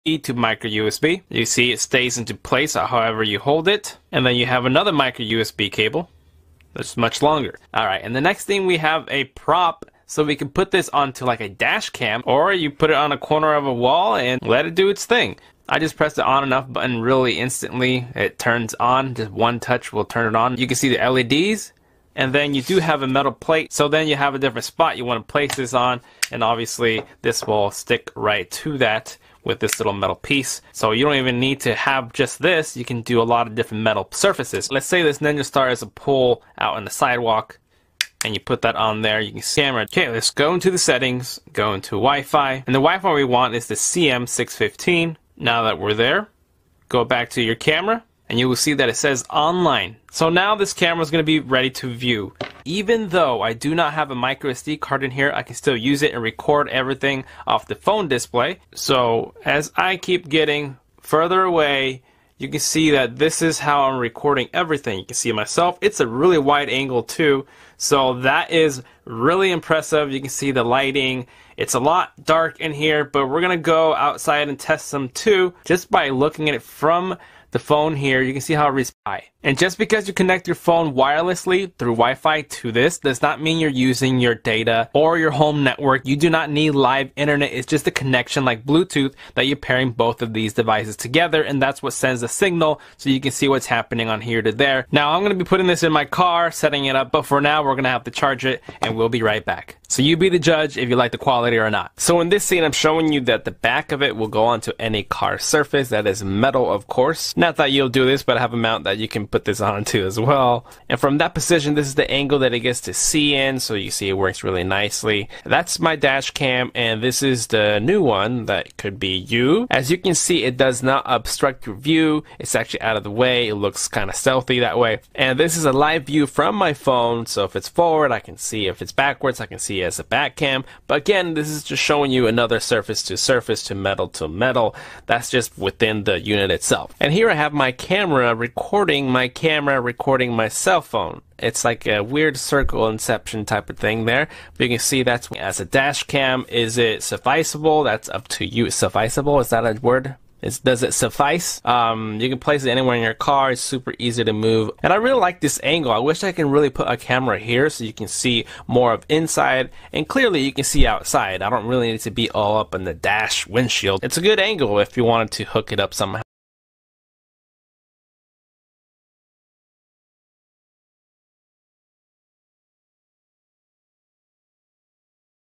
USB to micro USB. You see it stays into place however you hold it. And then you have another micro USB cable that's much longer. Alright, and the next thing we have a prop. So we can put this onto like a dash cam, or you put it on a corner of a wall and let it do its thing. I just pressed the on and off button really instantly. It turns on, just one touch will turn it on. You can see the LEDs, and then you do have a metal plate. So then you have a different spot you want to place this on, and obviously this will stick right to that with this little metal piece. So you don't even need to have just this. You can do a lot of different metal surfaces. Let's say this Ninja Star is a pole out on the sidewalk, and you put that on there. You can see camera. Okay, let's go into the settings, go into Wi-Fi, and the Wi-Fi we want is the CM615. Now that we're there, go back to your camera, and you will see that it says online. So now this camera is going to be ready to view. Even though I do not have a micro SD card in here, I can still use it and record everything off the phone display. So as I keep getting further away, you can see that this is how I'm recording everything. You can see myself. It's a really wide angle too. So that is really impressive. You can see the lighting. It's a lot dark in here, but we're going to go outside and test some too. Just by looking at it from the phone here, you can see how it reads high. And just because you connect your phone wirelessly through Wi-Fi to this does not mean you're using your data or your home network. You do not need live internet. It's just a connection like Bluetooth that you're pairing both of these devices together, and that's what sends the signal so you can see what's happening on here to there. Now I'm going to be putting this in my car, setting it up, but for now we're going to have to charge it, and we'll be right back. So you be the judge if you like the quality or not. So in this scene I'm showing you that the back of it will go onto any car surface that is metal, of course. Not that you'll do this, but I have a mount that you can put this onto as well. And from that position, this is the angle that it gets to see in, so you see it works really nicely. That's my dash cam, and this is the new one that could be you. As you can see, it does not obstruct your view. It's actually out of the way. It looks kind of stealthy that way. And this is a live view from my phone, so if it's forward, I can see. If it's backwards, I can see as a back cam. But again, this is just showing you another surface to metal. That's just within the unit itself. And here I have my camera recording my cell phone. It's like a weird circle inception type of thing there. But you can see that's as a dash cam. Is it sufficeable? That's up to you. Sufficeable? Is that a word? Does it suffice? You can place it anywhere in your car. It's super easy to move. And I really like this angle. I wish I can really put a camera here so you can see more of inside. And clearly you can see outside. I don't really need to be all up in the dash windshield. It's a good angle if you wanted to hook it up somehow.